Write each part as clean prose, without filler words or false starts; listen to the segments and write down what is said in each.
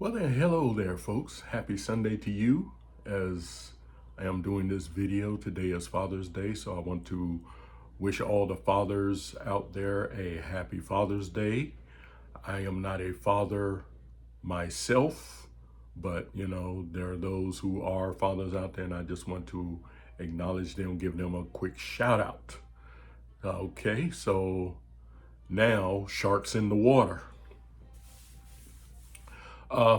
Well then, hello there folks. Happy Sunday to you. As I am doing this video, today is Father's Day, so I want to wish all the fathers out there a happy Father's Day. I am not a father myself, but there are those who are fathers out there, and I just want to acknowledge them, give them a quick shout out. Okay, so now sharks in the water.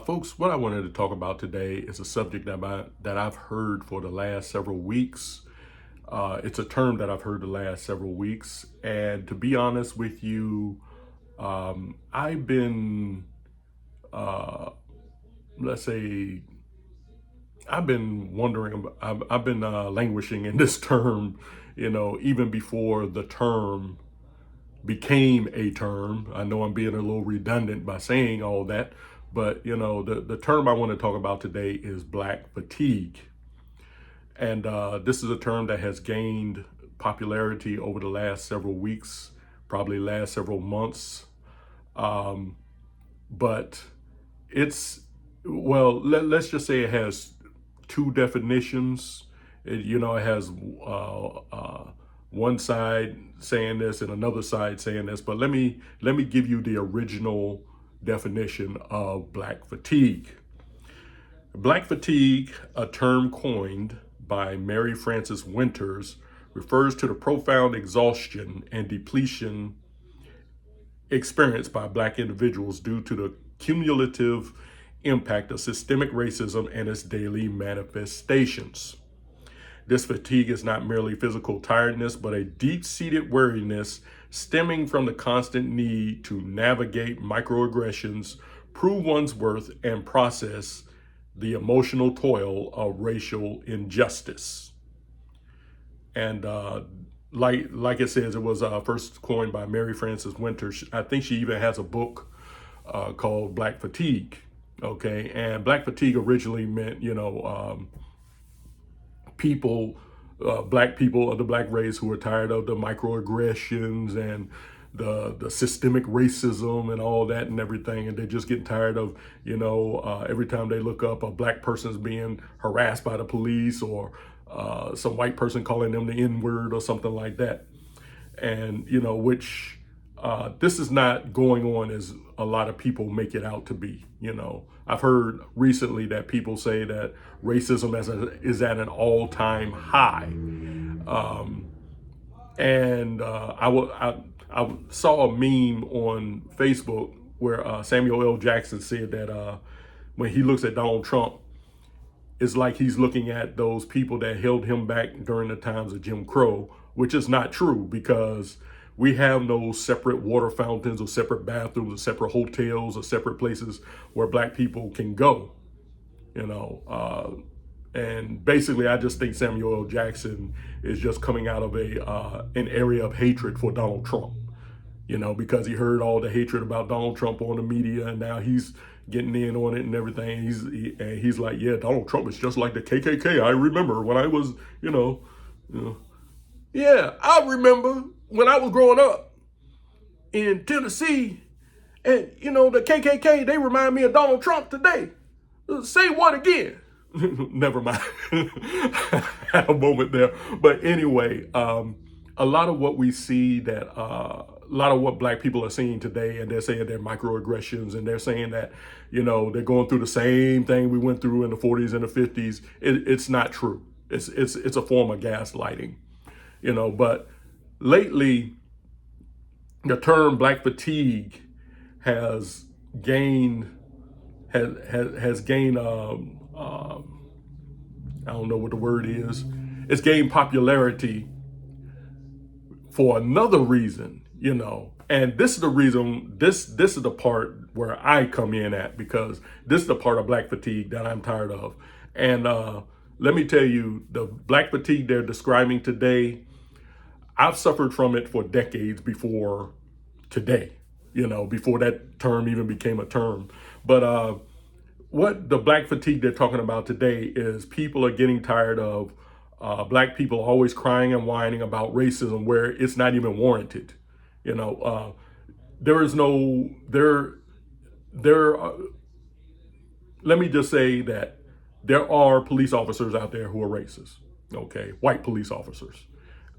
Folks, what I wanted to talk about today is a subject that I've heard for the last several weeks. It's a term that I've heard the last several weeks. And to be honest with you, I've been, let's say, I've been wondering, I've been languishing in this term, even before the term became a term. I know I'm being a little redundant by saying all that, but the term I want to talk about today is black fatigue. And this is a term that has gained popularity over the last several weeks, probably last several months. But let's just say it has two definitions. It has one side saying this and another side saying this, but let me give you the original definition of black fatigue. Black fatigue, a term coined by Mary Frances Winters, refers to the profound exhaustion and depletion experienced by black individuals due to the cumulative impact of systemic racism and its daily manifestations. This fatigue is not merely physical tiredness, but a deep-seated weariness stemming from the constant need to navigate microaggressions, prove one's worth, and process the emotional toil of racial injustice. And like it says, it was first coined by Mary Frances Winters. I think she even has a book called Black Fatigue. Okay, and black fatigue originally meant, people, black people of the black race who are tired of the microaggressions and the systemic racism and all that and everything, and they're just getting tired of every time they look up, a black person's being harassed by the police, or some white person calling them the N-word or something like that. And which this is not going on as a lot of people make it out to be. I've heard recently that people say that racism is at an all-time high. And I saw a meme on Facebook where Samuel L. Jackson said that when he looks at Donald Trump, it's like he's looking at those people that held him back during the times of Jim Crow, which is not true, because we have no separate water fountains or separate bathrooms or separate hotels or separate places where black people can go, and basically I just think Samuel L. Jackson is just coming out of an area of hatred for Donald Trump, because he heard all the hatred about Donald Trump on the media, and now he's getting in on it and everything. He's like, yeah, Donald Trump is just like the KKK. I remember when I was, yeah, I remember when I was growing up in Tennessee, and the KKK, they remind me of Donald Trump today. Say what again? Never mind. I had a moment there. But anyway, a lot of what we see that a lot of what black people are seeing today, and they're saying they're microaggressions, and they're saying that they're going through the same thing we went through in the 40s and the 50s. It's not true. It's a form of gaslighting, but lately the term black fatigue has gained I don't know what the word is. It's gained popularity for another reason, and this is the reason, this is the part where I come in at, because this is the part of black fatigue that I'm tired of. And let me tell you, the black fatigue they're describing today, I've suffered from it for decades before today, before that term even became a term. But what the black fatigue they're talking about today is people are getting tired of black people always crying and whining about racism where it's not even warranted. There is no, there let me just say that there are police officers out there who are racist. Okay, white police officers.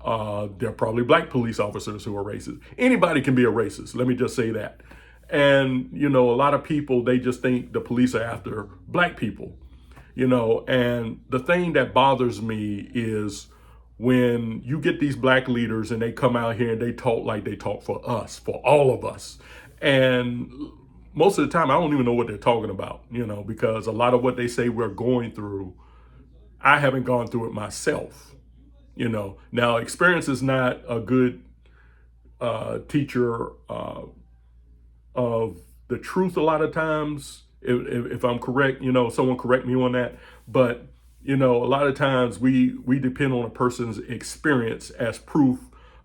There are probably black police officers who are racist. Anybody can be a racist. Let me just say that. And a lot of people, they just think the police are after black people. And the thing that bothers me is when you get these black leaders and they come out here and they talk like they talk for us, for all of us. And most of the time, I don't even know what they're talking about, because a lot of what they say we're going through, I haven't gone through it myself. Now experience is not a good teacher of the truth a lot of times. If I'm correct, someone correct me on that. But a lot of times we depend on a person's experience as proof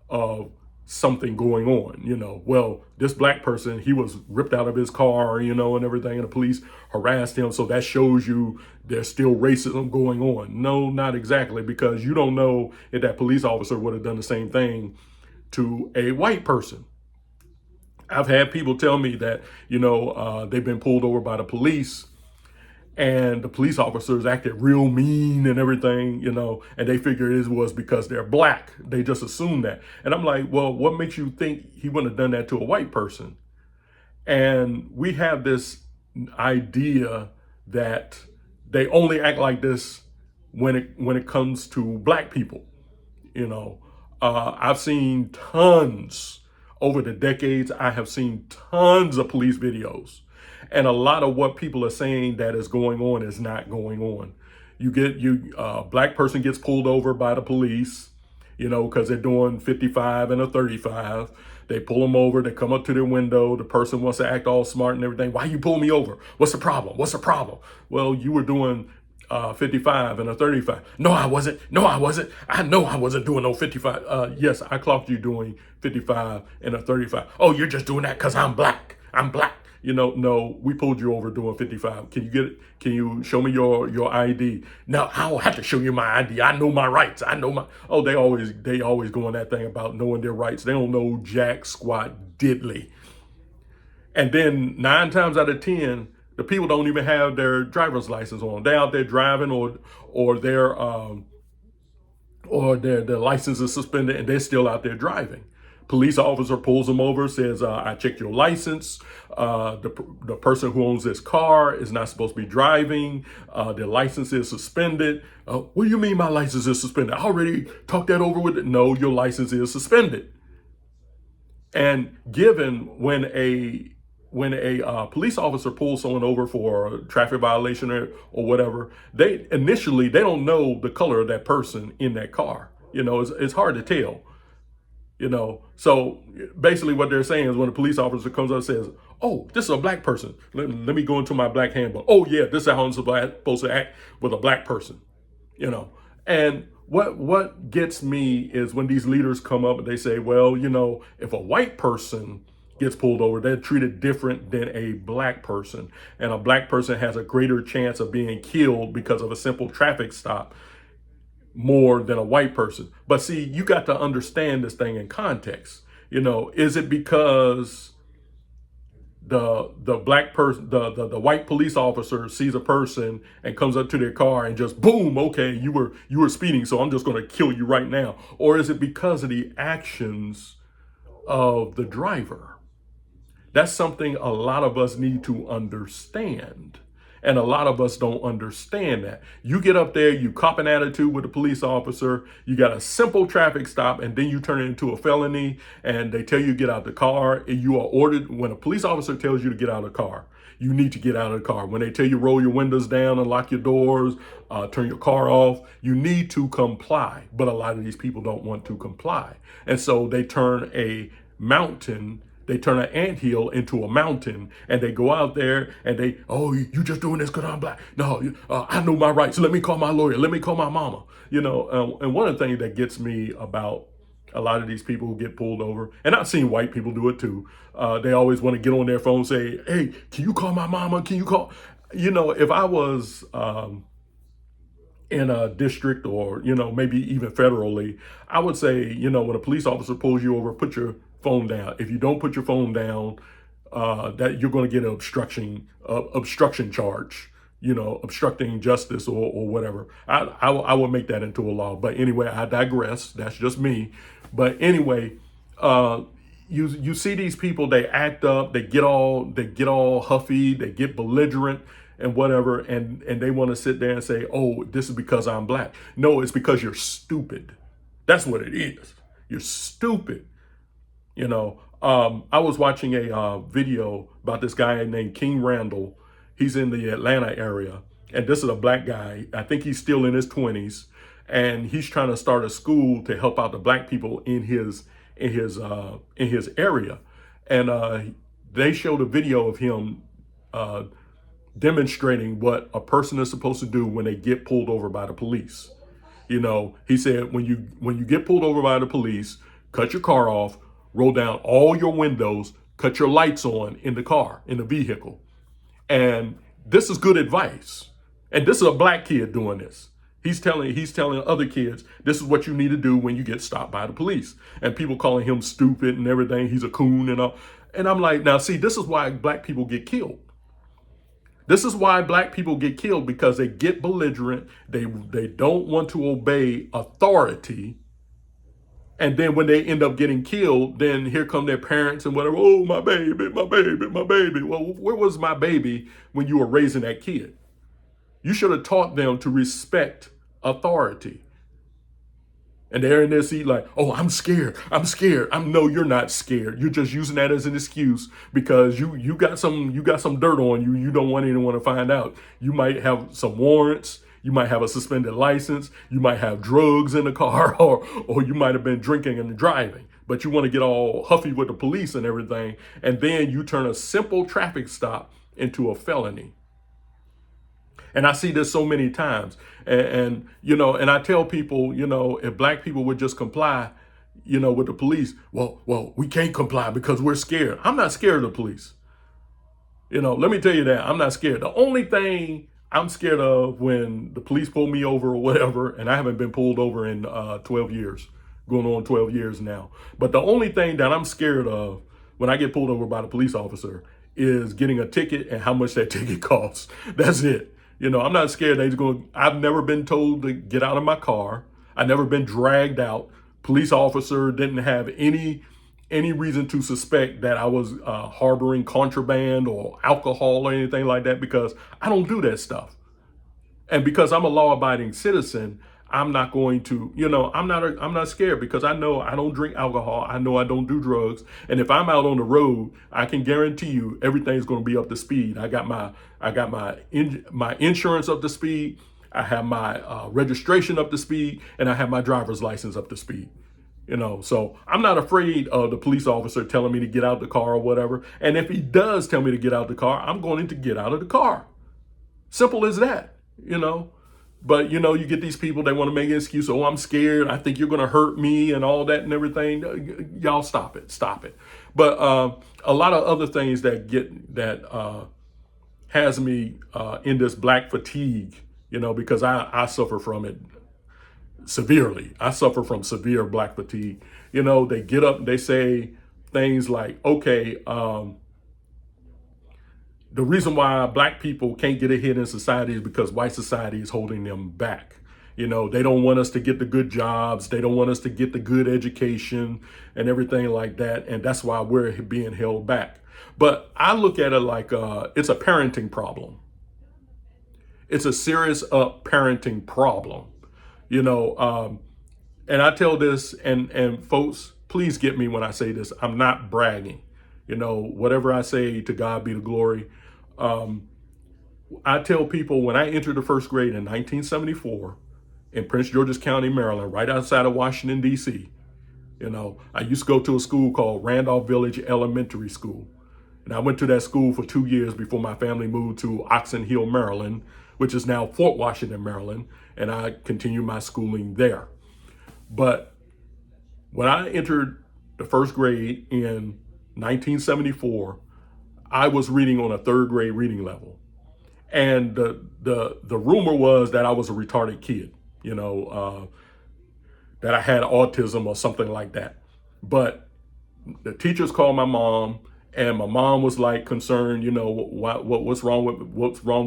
of something going on. Well, this black person, he was ripped out of his car, and everything, and the police harassed him, so that shows you there's still racism going on. No, not exactly, because you don't know if that police officer would have done the same thing to a white person. I've had people tell me that they've been pulled over by the police, and the police officers acted real mean and everything, and they figure it was because they're black. They just assume that. And I'm like, well, what makes you think he wouldn't have done that to a white person? And we have this idea that they only act like this when it comes to black people. I've seen tons over the decades. I have seen tons of police videos. And a lot of what people are saying that is going on is not going on. Black person gets pulled over by the police, because they're doing 55 and a 35. They pull them over. They come up to their window. The person wants to act all smart and everything. Why you pull me over? What's the problem? What's the problem? Well, you were doing 55 and a 35. No, I wasn't. No, I wasn't. I know I wasn't doing no 55. Yes, I clocked you doing 55 and a 35. Oh, you're just doing that because I'm black. I'm black. No, we pulled you over doing 55. Can you show me your ID? No, I don't have to show you my ID. I know my rights. Oh, they always go on that thing about knowing their rights. They don't know jack squat diddly. And then 9 times out of 10, the people don't even have their driver's license on. They're out there driving or their license is suspended and they're still out there driving. Police officer pulls them over, says, I checked your license. The person who owns this car is not supposed to be driving. Their license is suspended. What do you mean my license is suspended? I already talked that over with it. No, your license is suspended. And given when a police officer pulls someone over for a traffic violation or whatever, they don't know the color of that person in that car. It's hard to tell. So basically what they're saying is when a police officer comes up and says, oh, this is a black person. Let me go into my black handbook. Oh yeah, this is how I'm supposed to act with a black person. And what gets me is when these leaders come up and they say, well, if a white person gets pulled over, they're treated different than a black person. And a black person has a greater chance of being killed because of a simple traffic stop more than a white person. But see, you got to understand this thing in context. Is it because the black person, the white police officer sees a person and comes up to their car and just boom, okay, you were speeding, so I'm just going to kill you right now? Or is it because of the actions of the driver? That's something a lot of us need to understand. And a lot of us don't understand that. You get up there, you cop an attitude with a police officer, you got a simple traffic stop, and then you turn it into a felony, and they tell you to get out the car, and you are ordered, when a police officer tells you to get out of the car, you need to get out of the car. When they tell you roll your windows down and lock your doors, turn your car off, you need to comply. But a lot of these people don't want to comply. And so they turn an anthill into a mountain, and they go out there and you just doing this because I'm black. No, I know my rights. Let me call my lawyer. Let me call my mama. And one of the things that gets me about a lot of these people who get pulled over, and I've seen white people do it too. They always want to get on their phone and say, hey, can you call my mama? Can you call? If I was in a district or, maybe even federally, I would say, when a police officer pulls you over, put your phone down. If you don't put your phone down, that you're going to get an obstruction charge. obstructing justice or whatever. I will make that into a law. But anyway, I digress. That's just me. But anyway, uh, you see these people, they act up, they get all huffy, they get belligerent and whatever, and they want to sit there and say, oh, this is because I'm black. No, it's because you're stupid. That's what it is. You're stupid. I was watching a video about this guy named King Randall. He's in the Atlanta area, and this is a black guy. I think he's still in his 20s, and he's trying to start a school to help out the black people in his area. And they showed a video of him uh, demonstrating what a person is supposed to do when they get pulled over by the police. He said when you get pulled over by the police, cut your car off, roll down all your windows, cut your lights on in the car, in the vehicle. And this is good advice. And this is a black kid doing this. He's telling other kids, this is what you need to do when you get stopped by the police. And people calling him stupid and everything. He's a coon and all. And I'm like, now see, this is why black people get killed. This is why black people get killed, because they get belligerent. They don't want to obey authority. And then when they end up getting killed, then here come their parents and whatever. Oh, my baby, my baby, my baby. Well, where was my baby when you were raising that kid? You should have taught them to respect authority. And they're in their seat like, oh, I'm scared. I'm scared. No, you're not scared. You're just using that as an excuse because you got some dirt on you. You don't want anyone to find out. You might have some warrants. You might have a suspended license. You might have drugs in the car, or you might have been drinking and driving. But you want to get all huffy with the police and everything. And then you turn a simple traffic stop into a felony. And I see this so many times. And I tell people, if black people would just comply, with the police, well, we can't comply because we're scared. I'm not scared of the police. Let me tell you that. I'm not scared. The only thing I'm scared of when the police pull me over or whatever, and I haven't been pulled over in 12 years, going on 12 years now. But the only thing that I'm scared of when I get pulled over by the police officer is getting a ticket and how much that ticket costs. That's it. I'm not scared that he's I've never been told to get out of my car. I've never been dragged out. Police officer didn't have any reason to suspect that I was harboring contraband or alcohol or anything like that, because I don't do that stuff. And because I'm a law-abiding citizen, I'm not going to, I'm not scared, because I know I don't drink alcohol. I know I don't do drugs. And if I'm out on the road, I can guarantee you everything's going to be up to speed. I got my insurance up to speed. I have my registration up to speed, and I have my driver's license up to speed. So I'm not afraid of the police officer telling me to get out the car or whatever. And if he does tell me to get out the car, I'm going to get out of the car. Simple as that, But, you get these people, they want to make an excuse. Oh, I'm scared. I think you're going to hurt me and all that and everything. Y'all stop it. Stop it. But a lot of other things that has me in this black fatigue, because I suffer from it severely. I suffer from severe black fatigue. They get up and they say things like, okay, the reason why black people can't get ahead in society is because white society is holding them back. They don't want us to get the good jobs. They don't want us to get the good education and everything like that. And that's why we're being held back. But I look at it like it's a parenting problem. It's a serious parenting problem. And I tell this, and folks, please get me when I say this. I'm not bragging. Whatever I say, to God be the glory. I tell people, when I entered the first grade in 1974 in Prince George's County, Maryland, right outside of Washington, D.C., I used to go to a school called Randolph Village Elementary School. And I went to that school for 2 years before my family moved to Oxon Hill, Maryland, which is now Fort Washington, Maryland. And I continued my schooling there. But when I entered the first grade in 1974, I was reading on a third grade reading level. And the rumor was that I was a retarded kid, that I had autism or something like that. But the teachers called my mom And my mom was like concerned, what's wrong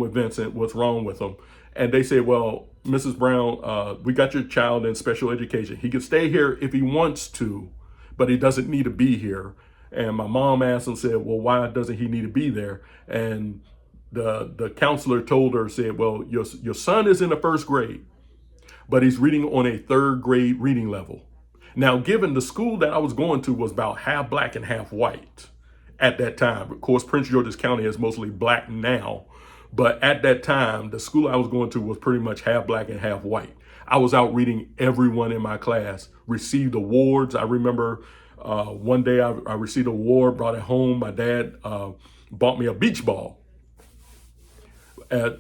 with Vincent? What's wrong with him? And they said, well, Mrs. Brown, we got your child in special education. He can stay here if he wants to, but he doesn't need to be here. And my mom asked and said, well, why doesn't he need to be there? And the counselor told her, said, well, your son is in the first grade, but he's reading on a third grade reading level. Now, given the school that I was going to was about half black and half white at that time. Of course, Prince George's County is mostly black now, but at that time, the school I was going to was pretty much half black and half white. I was out reading. Everyone in my class received awards. I remember one day I received an award, brought it home. My dad bought me a beach ball, to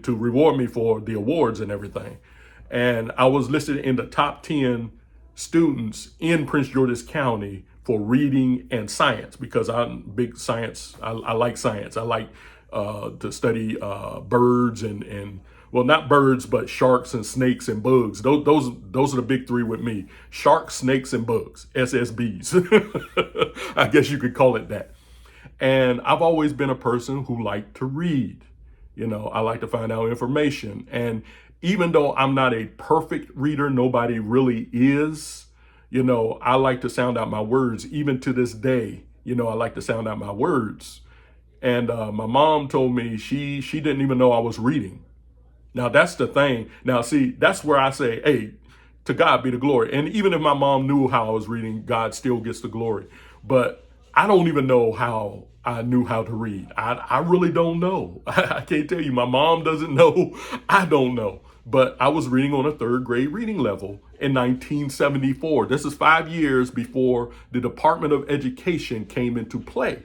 reward me for the awards and everything. And I was listed in the top 10 students in Prince George's County for reading and science, because I'm big science. I like science. I like to study birds and well, not birds, but sharks and snakes and bugs. Those are the big three with me: sharks, snakes, and bugs. SSBs. I guess you could call it that. And I've always been a person who liked to read. I like to find out information. And even though I'm not a perfect reader, nobody really is, I like to sound out my words. Even to this day, I like to sound out my words. And my mom told me she didn't even know I was reading. Now, that's the thing. Now, see, that's where I say, hey, to God be the glory. And even if my mom knew how I was reading, God still gets the glory. But I don't even know how I knew how to read. I really don't know. I can't tell you. My mom doesn't know. I don't know. But I was reading on a third grade reading level in 1974. This is 5 years before the Department of Education came into play.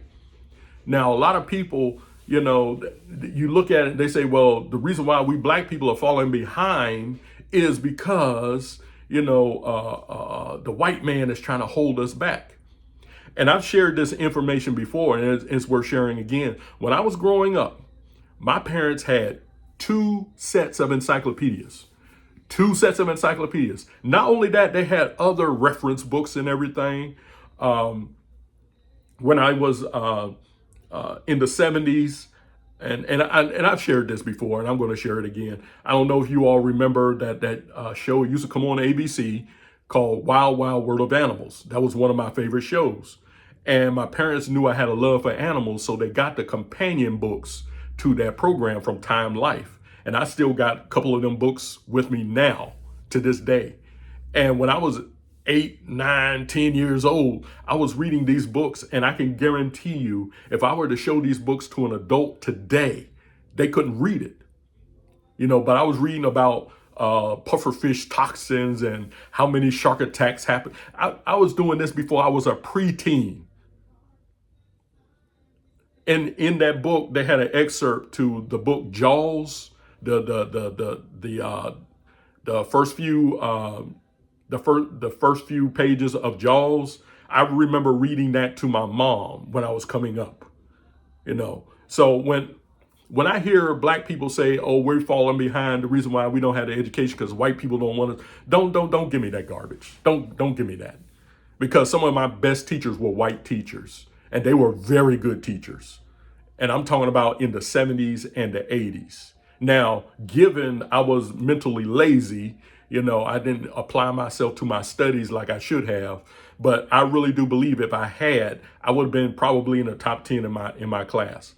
Now, a lot of people, you look at it, they say, well, the reason why we black people are falling behind is because, the white man is trying to hold us back. And I've shared this information before, and it's worth sharing again. When I was growing up, my parents had 2 sets of encyclopedias. 2 sets of encyclopedias. Not only that, they had other reference books and everything. When I was in the 70s, and I've shared this before, and I'm going to share it again. I don't know if you all remember that show. It used to come on ABC called Wild Wild World of Animals. That was one of my favorite shows. And my parents knew I had a love for animals, so they got the companion books to that program from Time Life. And I still got a couple of them books with me now to this day. And when I was 8, 9, 10 years old, I was reading these books, and I can guarantee you, if I were to show these books to an adult today, they couldn't read it. But I was reading about pufferfish toxins and how many shark attacks happen. I was doing this before I was a preteen. And in that book, they had an excerpt to the book Jaws, the first few the first few pages of Jaws. I remember reading that to my mom when I was coming up. So when I hear black people say, "Oh, we're falling behind," the reason why we don't have the education because white people don't want to, don't give me that garbage. Don't give me that, because some of my best teachers were white teachers, and they were very good teachers. And I'm talking about in the 70s and the 80s. Now, given I was mentally lazy, I didn't apply myself to my studies like I should have. But I really do believe if I had, I would have been probably in the top 10 in my class.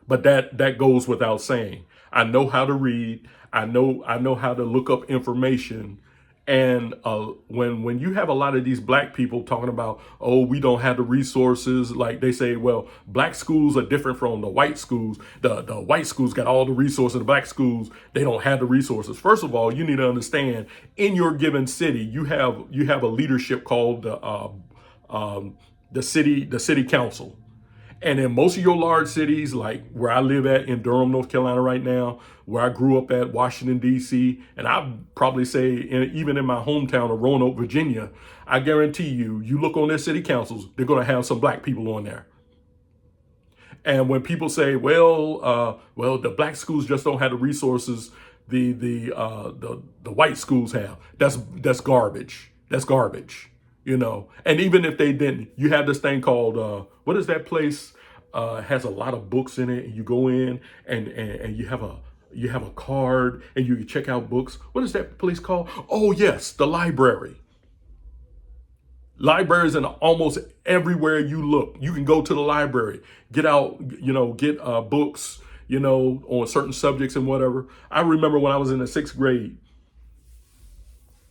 But that goes without saying. I know how to read. I know how to look up information. And when you have a lot of these black people talking about, oh, we don't have the resources, like they say, well, black schools are different from the white schools. The white schools got all the resources. The black schools, they don't have the resources. First of all, you need to understand, in your given city, you have a leadership called the city council. And in most of your large cities, like where I live at in Durham, North Carolina right now, where I grew up at, Washington, D.C., and I'd probably say even in my hometown of Roanoke, Virginia, I guarantee you look on their city councils, they're going to have some black people on there. And when people say, well, the black schools just don't have the resources the white schools have, that's garbage. That's garbage. And even if they didn't, you have this thing called, what is that place? Has a lot of books in it, and you go in and you have a card and you can check out books. What is that place called? Oh yes, the library. Libraries in almost everywhere you look. You can go to the library, get out, get books, on certain subjects and whatever. I remember when I was in the sixth grade.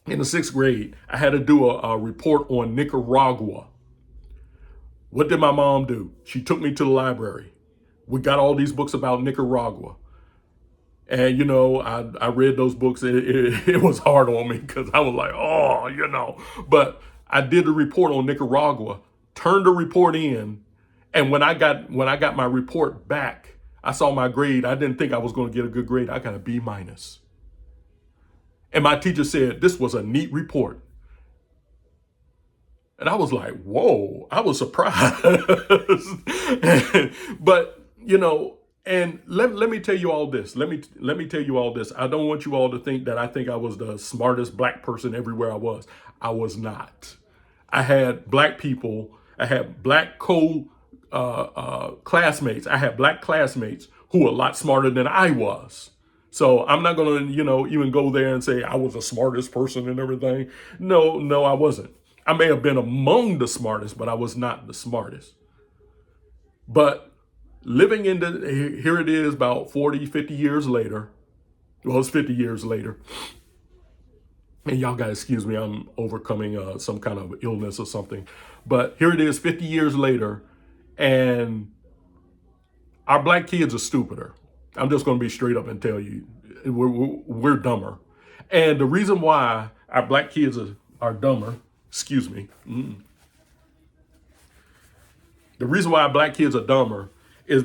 In the sixth grade, I had to do a report on Nicaragua. What did my mom do? She took me to the library. We got all these books about Nicaragua. And, I read those books. It was hard on me because I was like, But I did a report on Nicaragua, turned the report in. And when I got my report back, I saw my grade. I didn't think I was going to get a good grade. I got a B minus. And my teacher said, this was a neat report. And I was like, whoa, I was surprised. But, and let me tell you all this. Let me tell you all this. I don't want you all to think that I think I was the smartest black person everywhere I was. I was not. I had black people. I had black classmates. I had black classmates who were a lot smarter than I was. So I'm not going to, even go there and say I was the smartest person and everything. No, I wasn't. I may have been among the smartest, but I was not the smartest. But living here it is about 40, 50 years later. Well, it's 50 years later. And y'all got to excuse me, I'm overcoming some kind of illness or something. But here it is 50 years later, and our black kids are stupider. I'm just going to be straight up and tell you, we're dumber. And the reason why our black kids are dumber, excuse me. The reason why our black kids are dumber is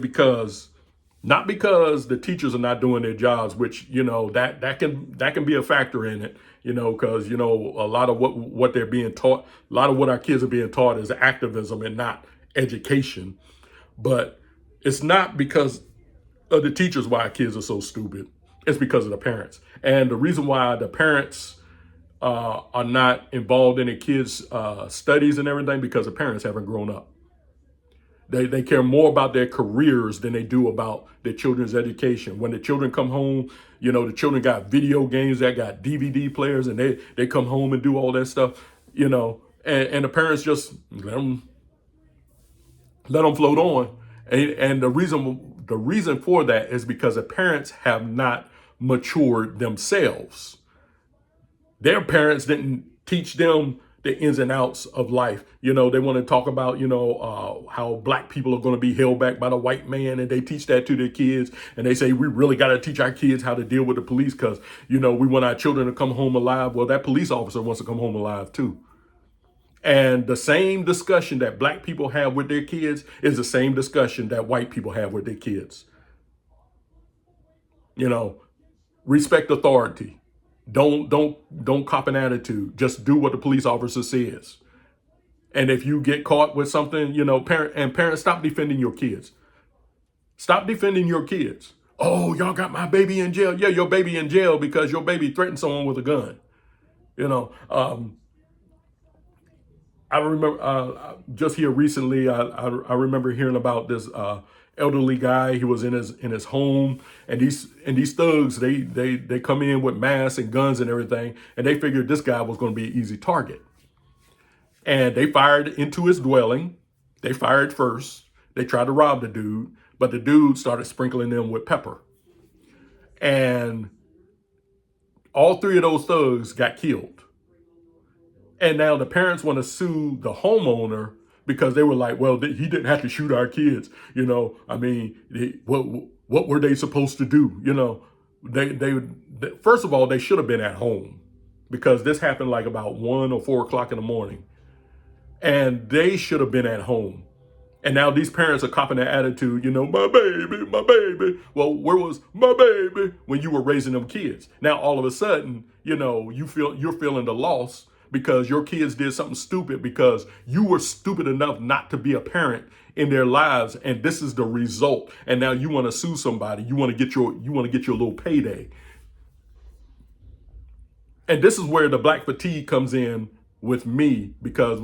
not because the teachers are not doing their jobs, which, that can be a factor in it, because, a lot of what they're being taught, a lot of what our kids are being taught is activism and not education. But it's not because of the teachers why our kids are so stupid. It's because of the parents. And the reason why the parents are not involved in their kids' studies and everything, because the parents haven't grown up. They care more about their careers than they do about their children's education. When the children come home, the children got video games, that got DVD players, and they come home and do all that stuff, and the parents just let them float on. And the reason for that is because the parents have not matured themselves. Their parents didn't teach them the ins and outs of life. They want to talk about, how black people are going to be held back by the white man. And they teach that to their kids. And they say, we really got to teach our kids how to deal with the police because, we want our children to come home alive. Well, that police officer wants to come home alive, too. And the same discussion that black people have with their kids is the same discussion that white people have with their kids. Respect authority. Don't cop an attitude. Just do what the police officer says. And if you get caught with something, parents, stop defending your kids. Stop defending your kids. Oh, y'all got my baby in jail. Yeah, your baby in jail because your baby threatened someone with a gun. I remember just here recently, I remember hearing about this elderly guy. He was in his home, and these thugs, they come in with masks and guns and everything, and they figured this guy was going to be an easy target. And they fired into his dwelling. They fired first. They tried to rob the dude, but the dude started sprinkling them with pepper. And all three of those thugs got killed. And now the parents want to sue the homeowner because they were like, well, he didn't have to shoot our kids. What were they supposed to do? They first of all, they should have been at home because this happened like about 1 or 4 o'clock in the morning. And they should have been at home. And now these parents are copping that attitude, my baby. Well, where was my baby when you were raising them kids? Now, all of a sudden, you're feeling the loss because your kids did something stupid because you were stupid enough not to be a parent in their lives. And this is the result. And now you want to sue somebody. You want to get your little payday. And this is where the black fatigue comes in with me because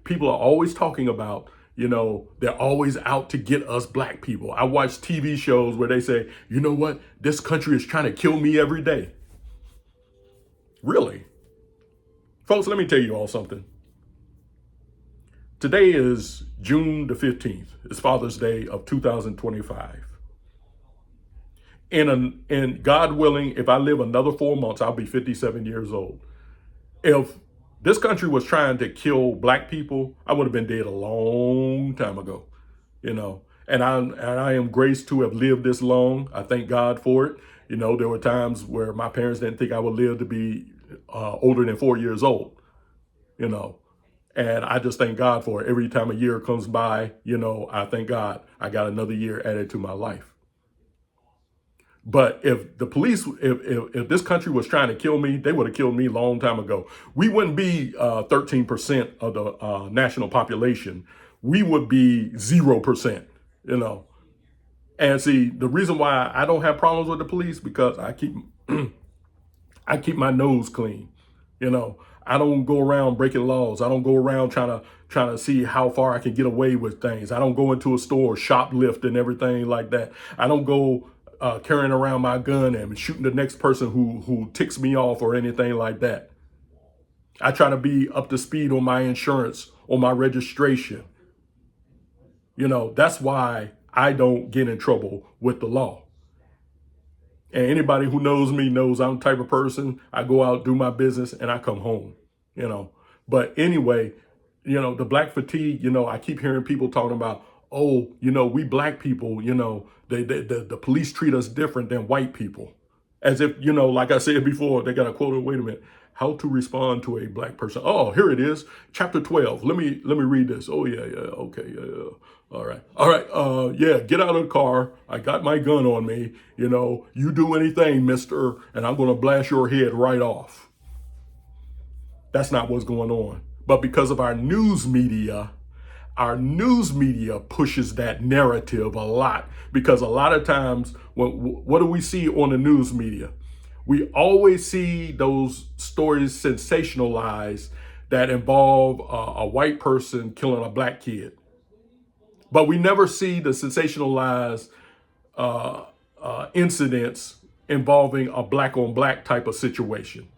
people are always talking about, they're always out to get us black people. I watch TV shows where they say, you know what, this country is trying to kill me every day. Really? Folks, let me tell you all something. Today is June the 15th. It's Father's Day of 2025. And God willing, if I live another 4 months, I'll be 57 years old. If this country was trying to kill black people, I would have been dead a long time ago, And I am graced to have lived this long. I thank God for it. There were times where my parents didn't think I would live to be older than 4 years old, you know. And I just thank God for it. Every time a year comes by, I thank God I got another year added to my life. But if the police, if this country was trying to kill me, they would have killed me a long time ago. We wouldn't be 13% of the national population. We would be 0%, And see, the reason why I don't have problems with the police because I keep I keep my nose clean. I don't go around breaking laws. I don't go around trying to see how far I can get away with things. I don't go into a store, shoplift and everything like that. I don't go carrying around my gun and shooting the next person who ticks me off or anything like that. I try to be up to speed on my insurance, on my registration. That's why I don't get in trouble with the law. And anybody who knows me knows I'm the type of person, I go out, do my business, and I come home, But anyway, the black fatigue, I keep hearing people talking about, oh, we black people, the police treat us different than white people. As if, like I said before, they got a quote, wait a minute, how to respond to a black person. Oh, here it is, chapter 12. Let me read this. Oh, yeah, okay, yeah. All right. Yeah, get out of the car. I got my gun on me. You do anything, mister, and I'm going to blast your head right off. That's not what's going on. But because of our news media pushes that narrative a lot. Because a lot of times, what do we see on the news media? We always see those stories sensationalized that involve a white person killing a black kid. But we never see the sensationalized incidents involving a black on black type of situation.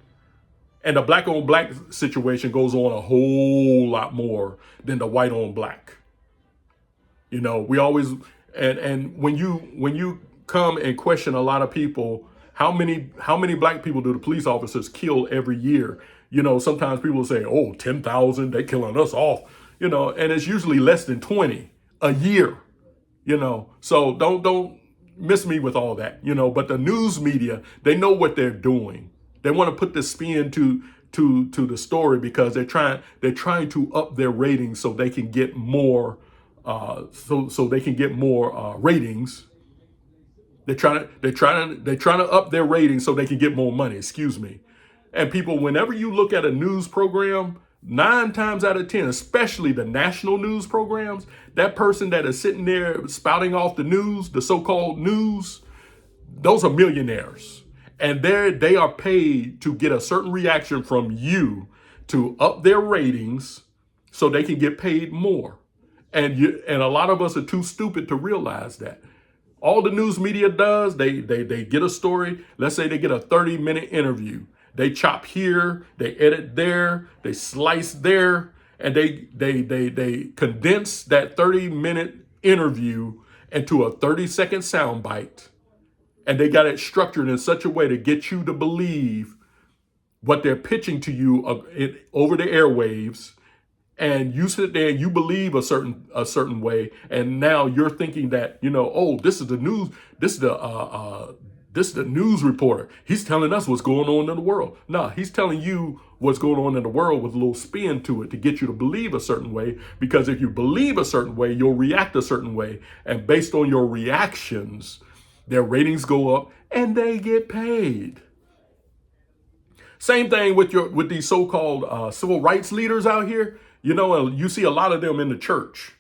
And the black on black situation goes on a whole lot more than the white on black. We always, and when you come and question a lot of people, how many black people do the police officers kill every year? Sometimes people say, oh, 10,000, they killing us off, and it's usually less than 20 a year, so don't miss me with all that, but the news media, they know what they're doing. They want to put the spin to the story because they're trying to up their ratings so they can get more so they can get more ratings. They're trying to up their ratings so they can get more money, excuse me. And people, whenever you look at a news program, 9 times out of 10, especially the national news programs, that person that is sitting there spouting off the news, the so-called news, those are millionaires. And they are paid to get a certain reaction from you to up their ratings so they can get paid more. And a lot of us are too stupid to realize that. All the news media does, they get a story. Let's say they get a 30-minute interview. They chop here, they edit there, they slice there, and they condense that 30-minute interview into a 30-second soundbite. And they got it structured in such a way to get you to believe what they're pitching to you over the airwaves. And you sit there and you believe a certain way. And now you're thinking that, oh, this is the news. This is the news reporter. He's telling us what's going on in the world. No, he's telling you what's going on in the world with a little spin to it to get you to believe a certain way. Because if you believe a certain way, you'll react a certain way. And based on your reactions, their ratings go up and they get paid. Same thing with these so-called civil rights leaders out here. You see a lot of them in the church,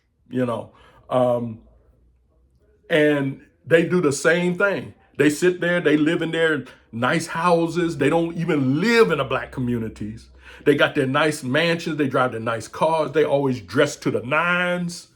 and they do the same thing. They sit there, they live in their nice houses. They don't even live in the black communities. They got their nice mansions. They drive their nice cars. They always dress to the nines.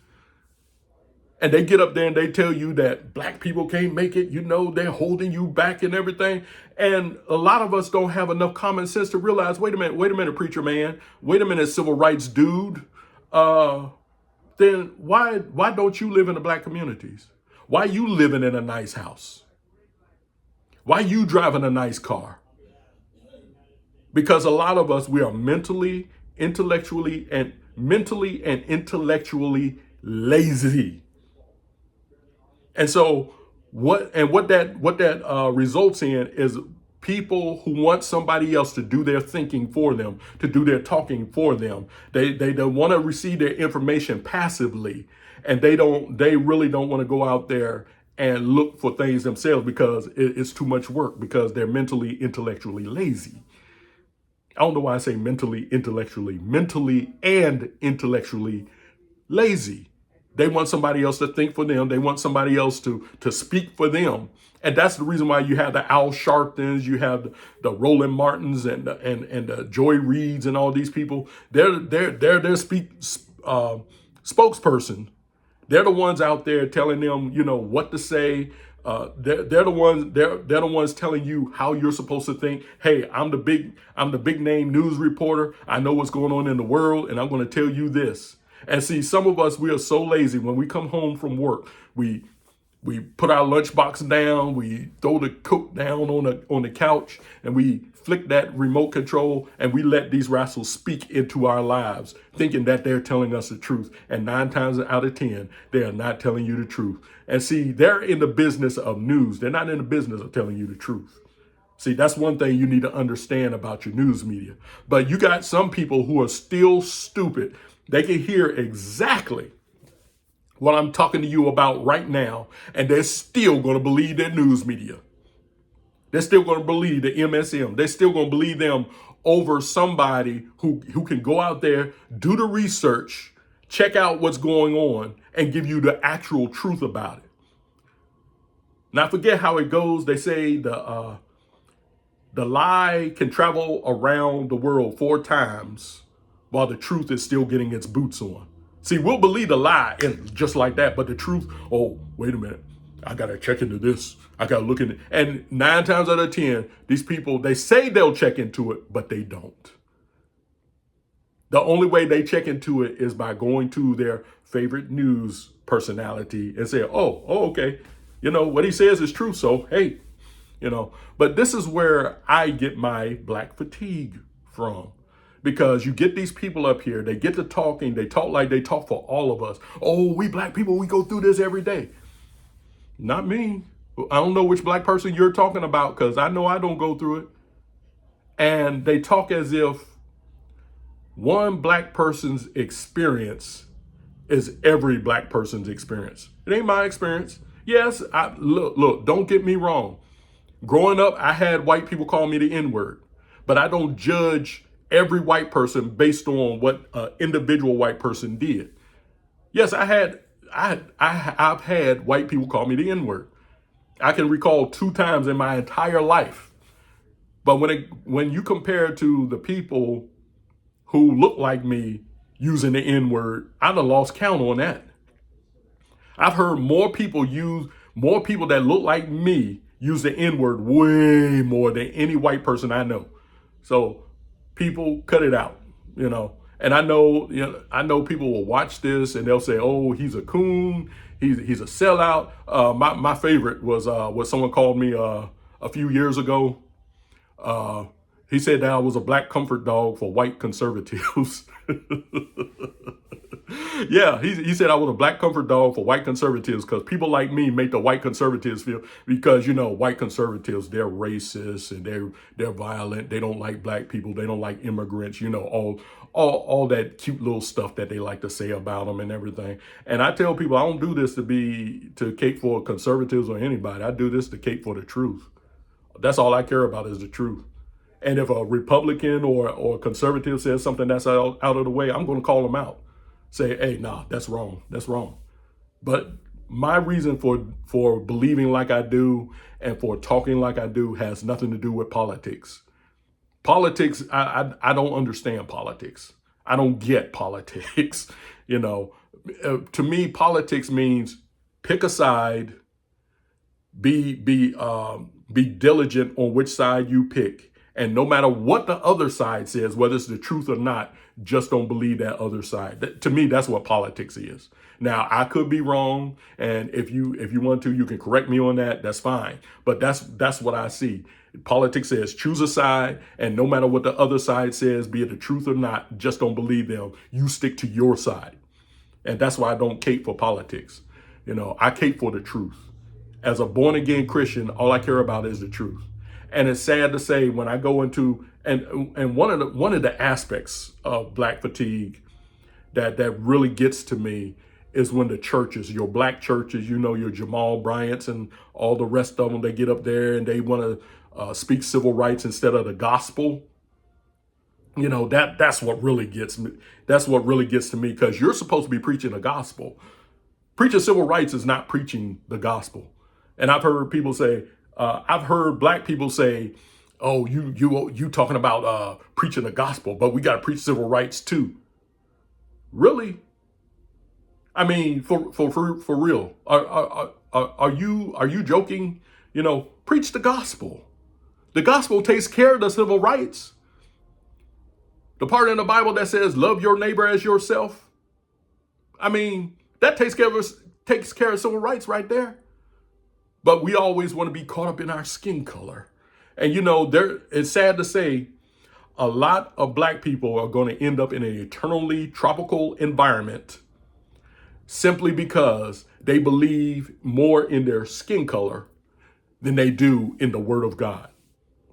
And they get up there and they tell you that black people can't make it. You know, they're holding you back and everything. And a lot of us don't have enough common sense to realize, wait a minute, preacher man. Wait a minute, civil rights dude. Then why don't you live in the black communities? Why you living in a nice house? Why you driving a nice car? Because a lot of us, we are mentally, intellectually, and intellectually lazy. And so what that results in is people who want somebody else to do their thinking for them, to do their talking for them. They don't want to receive their information passively, and they really don't want to go out there and look for things themselves because it's too much work, because they're mentally, intellectually lazy. I don't know why I say mentally and intellectually lazy. They want somebody else to think for them. They want somebody else to speak for them. And that's the reason why you have the Al Sharptons, you have the Roland Martins and the Joy Reids and all these people. They're their spokesperson. They're the ones out there telling them, what to say. They're the ones telling you how you're supposed to think. Hey, I'm the big name news reporter. I know what's going on in the world, and I'm going to tell you this. And see, some of us, we are so lazy. When we come home from work, we put our lunchbox down, we throw the Coke down on the couch, and we flick that remote control, and we let these rascals speak into our lives, thinking that they're telling us the truth. And 9 times out of 10, they are not telling you the truth. And see, they're in the business of news. They're not in the business of telling you the truth. See, that's one thing you need to understand about your news media. But you got some people who are still stupid. They can hear exactly what I'm talking to you about right now, and they're still going to believe their news media. They're still going to believe the MSM. They're still going to believe them over somebody who can go out there, do the research, check out what's going on, and give you the actual truth about it. Now, forget how it goes. They say the lie can travel around the world 4 times while the truth is still getting its boots on. See, we'll believe the lie and just like that, but the truth, oh, wait a minute. I got to check into this. I got to look into it. And 9 times out of 10, these people, they say they'll check into it, but they don't. The only way they check into it is by going to their favorite news personality and say, oh, okay. What he says is true. So, hey, but this is where I get my black fatigue from. Because you get these people up here, they get to talking, they talk like they talk for all of us. Oh, we black people, we go through this every day. Not me. I don't know which black person you're talking about, because I know I don't go through it. And they talk as if one black person's experience is every black person's experience. It ain't my experience. Yes, look, don't get me wrong. Growing up, I had white people call me the N-word, but I don't judge every white person based on what an individual white person did. Yes, I've had white people call me the N-word. I can recall 2 times in my entire life. But when you compare to the people who look like me using the N-word, I done lost count on that. I've heard more people that look like me use the N-word way more than any white person I know. So people, cut it out, And I know people will watch this and they'll say, "Oh, he's a coon. He's a sellout." My favorite was what someone called me a few years ago. He said that I was a black comfort dog for white conservatives. Yeah, he said I was a black comfort dog for white conservatives because people like me make the white conservatives feel, because white conservatives, they're racist and they're violent. They don't like black people. They don't like immigrants. All that cute little stuff that they like to say about them and everything. And I tell people I don't do this to cape for conservatives or anybody. I do this to cape for the truth. That's all I care about is the truth. And if a Republican or a conservative says something that's out of the way, I'm going to call them out. Say, hey, nah, that's wrong. That's wrong. But my reason for believing like I do and for talking like I do has nothing to do with politics. Politics, I don't understand politics. I don't get politics. You know, to me, politics means pick a side, be diligent on which side you pick, and no matter what the other side says, whether it's the truth or not, just don't believe that other side. To me, that's what politics is. Now, I could be wrong, and if you want to, you can correct me on that. That's fine. But that's what I see. Politics says choose a side, and no matter what the other side says, be it the truth or not, just don't believe them. You stick to your side, and that's why I don't cape for politics. You know, I cape for the truth. As a born again Christian, all I care about is the truth. And it's sad to say when I go into and one of the aspects of black fatigue that really gets to me is when the churches, your black churches, you know, your Jamal Bryants and all the rest of them, they get up there and they want to speak civil rights instead of the gospel. You know, that's what really gets me. That's what really gets to me, because you're supposed to be preaching the gospel. Preaching civil rights is not preaching the gospel. And I've heard people say, I've heard black people say, "Oh, you talking about preaching the gospel, but we got to preach civil rights too." Really? I mean, for real? Are you joking? You know, preach the gospel. The gospel takes care of the civil rights. The part in the Bible that says love your neighbor as yourself. I mean, that takes care of civil rights right there. But we always want to be caught up in our skin color. And you know, it's sad to say, a lot of black people are going to end up in an eternally tropical environment simply because they believe more in their skin color than they do in the Word of God.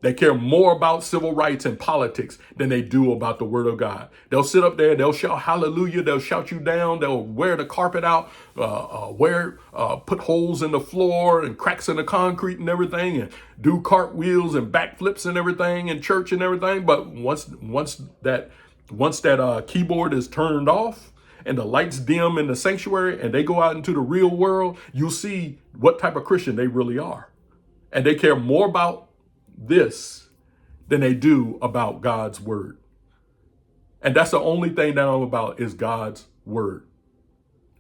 They care more about civil rights and politics than they do about the Word of God. They'll sit up there, they'll shout hallelujah, they'll shout you down, they'll wear the carpet out, put holes in the floor and cracks in the concrete and everything, and do cartwheels and backflips and everything in church and everything. But once that keyboard is turned off and the lights dim in the sanctuary and they go out into the real world, you'll see what type of Christian they really are. And they care more about this than they do about God's word. And that's the only thing that I'm about, is God's word.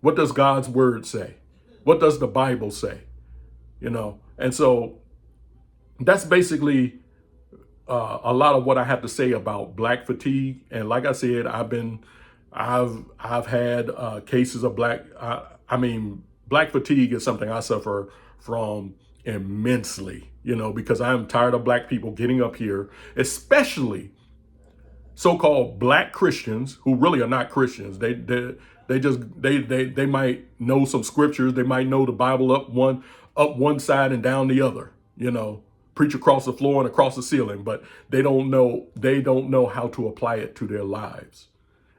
What does God's word say? What does the Bible say? You know, and so that's basically a lot of what I have to say about black fatigue. And like I said, I've had cases of black fatigue is something I suffer from immensely, you know, because I'm tired of black people getting up here, especially so-called black Christians who really are not Christians. They might know some scriptures, they might know the Bible up one side and down the other, you know, preach across the floor and across the ceiling, but they don't know how to apply it to their lives.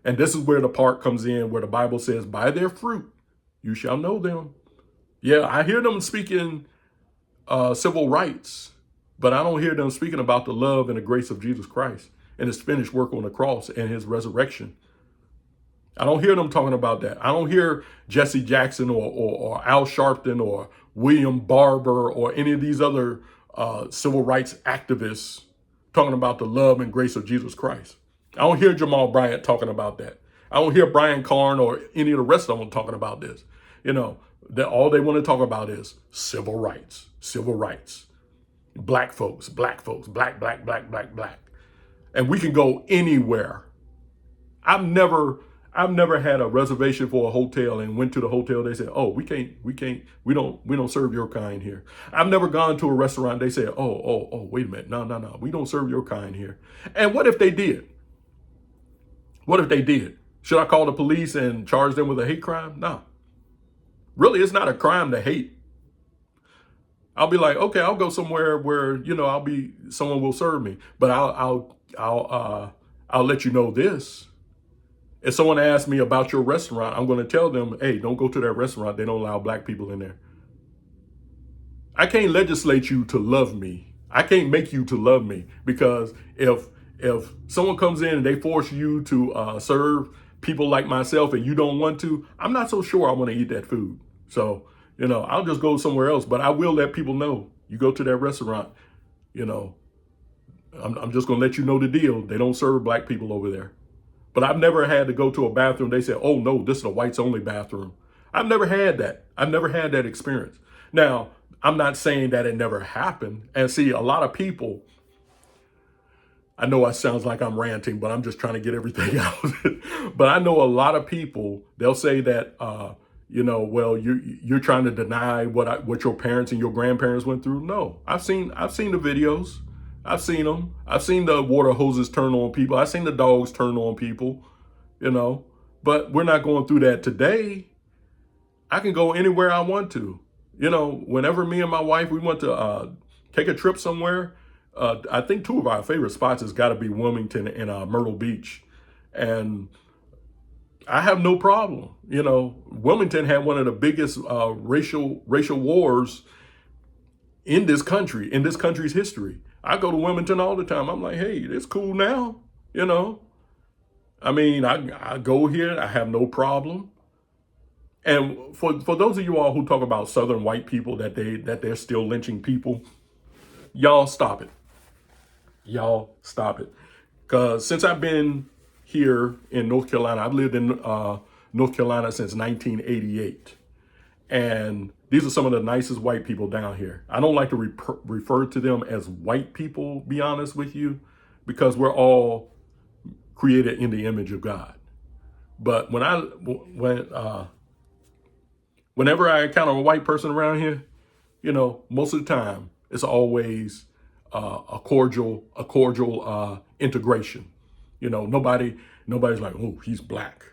And this is where the part comes in where the Bible says, by their fruit you shall know them. Yeah, I hear them speaking civil rights, but I don't hear them speaking about the love and the grace of Jesus Christ and his finished work on the cross and his resurrection. I don't hear them talking about that. I don't hear Jesse Jackson or Al Sharpton or William Barber or any of these other civil rights activists talking about the love and grace of Jesus Christ. I don't hear Jamal Bryant talking about that. I don't hear Brian Karn or any of the rest of them talking about this. You know, that all they want to talk about is civil rights, black folks, black, black. And we can go anywhere. I've never had a reservation for a hotel and went to the hotel. They said, "Oh, we don't serve your kind here." I've never gone to a restaurant. They said, "Oh, wait a minute. No. We don't serve your kind here." And what if they did? What if they did? Should I call the police and charge them with a hate crime? No. Really, it's not a crime to hate. I'll be like, okay, I'll go somewhere where, you know, someone will serve me, but I'll let you know this. If someone asks me about your restaurant, I'm going to tell them, hey, don't go to that restaurant. They don't allow black people in there. I can't legislate you to love me. I can't make you to love me, because if someone comes in and they force you to serve people like myself and you don't want to, I'm not so sure I want to eat that food. So, I'll just go somewhere else, but I will let people know. You go to that restaurant, you know, I'm just going to let you know the deal. They don't serve black people over there. But I've never had to go to a bathroom. They say, oh, no, this is a whites only bathroom. I've never had that. I've never had that experience. Now, I'm not saying that it never happened. And see, a lot of people, I know it sounds like I'm ranting, but I'm just trying to get everything out. But I know a lot of people, they'll say that, well, you're trying to deny what your parents and your grandparents went through. No, I've seen the videos. I've seen them. I've seen the water hoses turn on people. I've seen the dogs turn on people, but we're not going through that today. I can go anywhere I want to. Whenever me and my wife, we want to take a trip somewhere, I think two of our favorite spots has got to be Wilmington and Myrtle Beach. And I have no problem. Wilmington had one of the biggest racial wars in this country's history. I go to Wilmington all the time. I'm like, hey, it's cool now. I mean, I go here. I have no problem. And for those of you all who talk about Southern white people that they're still lynching people, y'all stop it. Y'all stop it. Because since I've been here in North Carolina, I've lived in North Carolina since 1988. And these are some of the nicest white people down here. I don't like to refer to them as white people, be honest with you, because we're all created in the image of God. But whenever I encounter a white person around here, most of the time it's always a cordial integration. Nobody's like, oh, he's black.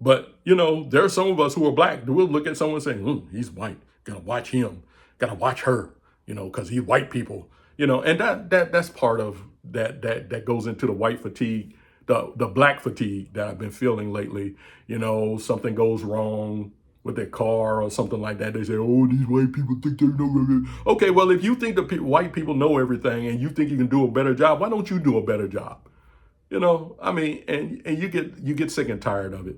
But there are some of us who are black. We'll look at someone saying, he's white. Gotta watch him. Gotta watch her. Because he's white people. And that's part of that goes into the white fatigue, the black fatigue that I've been feeling lately. Something goes wrong with their car or something like that. They say, oh, these white people think they know everything. Okay, well, if you think white people know everything and you think you can do a better job, why don't you do a better job? I mean, and you get sick and tired of it.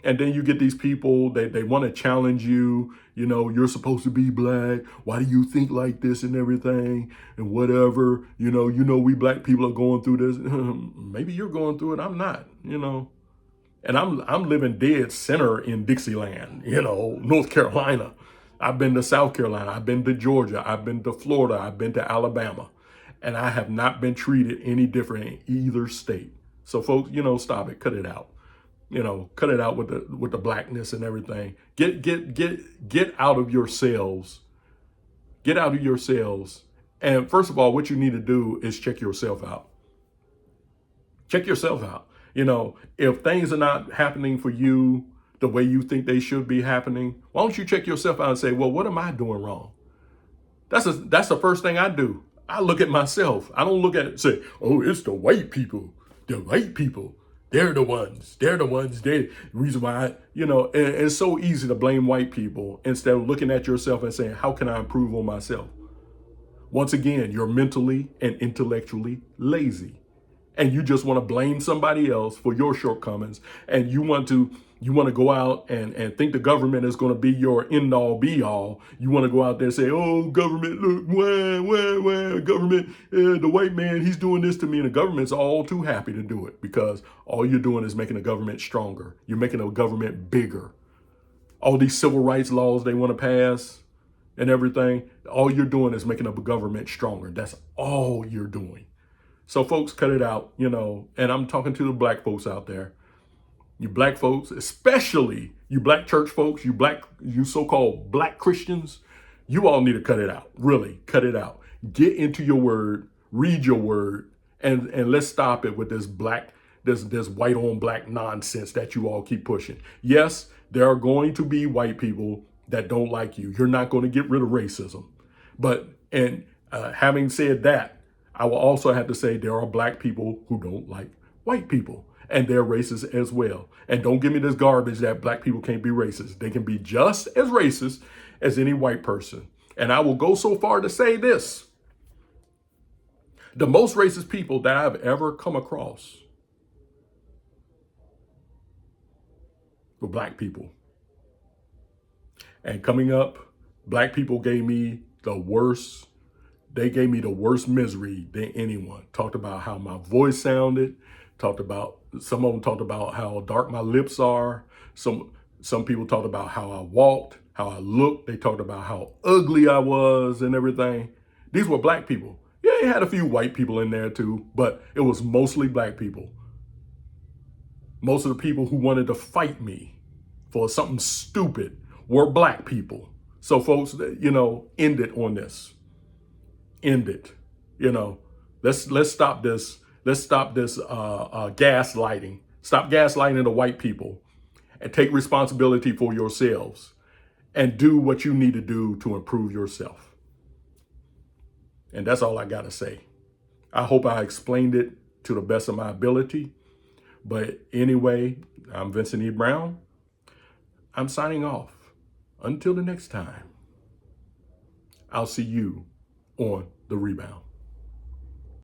And then you get these people, they want to challenge you. You're supposed to be black. Why do you think like this and everything and whatever? We black people are going through this. Maybe you're going through it. I'm not, And I'm living dead center in Dixieland, North Carolina. I've been to South Carolina. I've been to Georgia. I've been to Florida. I've been to Alabama. And I have not been treated any different in either state. So folks, stop it. Cut it out. Cut it out with the blackness and everything. Get out of yourselves. Get out of yourselves. And first of all, what you need to do is check yourself out. Check yourself out. If things are not happening for you the way you think they should be happening, why don't you check yourself out and say, well, what am I doing wrong? That's the first thing I do. I look at myself. I don't look at it and say, oh, it's the white people. The white people. They're the ones. They're the reason why, and it's so easy to blame white people instead of looking at yourself and saying, how can I improve on myself? Once again, you're mentally and intellectually lazy. And you just want to blame somebody else for your shortcomings. And you want to go out and think the government is going to be your end all be all. You want to go out there and say, oh, government, look, government, the white man, he's doing this to me. And the government's all too happy to do it because all you're doing is making the government stronger. You're making the government bigger. All these civil rights laws they want to pass and everything, all you're doing is making the government stronger. That's all you're doing. So folks, cut it out, and I'm talking to the black folks out there. You black folks, especially you black church folks, you so-called black Christians, you all need to cut it out. Really, cut it out. Get into your word, read your word, and let's stop it with this white on black nonsense that you all keep pushing. Yes, there are going to be white people that don't like you. You're not going to get rid of racism. But having said that, I will also have to say there are black people who don't like white people, and they're racist as well. And don't give me this garbage that black people can't be racist. They can be just as racist as any white person. And I will go so far to say this. The most racist people that I've ever come across were black people. And coming up, black people gave me the worst. They gave me the worst misery than anyone. Talked about how my voice sounded. Some of them talked about how dark my lips are. Some people talked about how I walked, how I looked. They talked about how ugly I was and everything. These were black people. Yeah, you had a few white people in there too, but it was mostly black people. Most of the people who wanted to fight me for something stupid were black people. So folks, end it on this. End it. Let's stop this. Let's stop this gaslighting. Stop gaslighting the white people and take responsibility for yourselves and do what you need to do to improve yourself. And that's all I got to say. I hope I explained it to the best of my ability. But anyway, I'm Vincent E. Brown. I'm signing off. Until the next time, I'll see you on the rebound.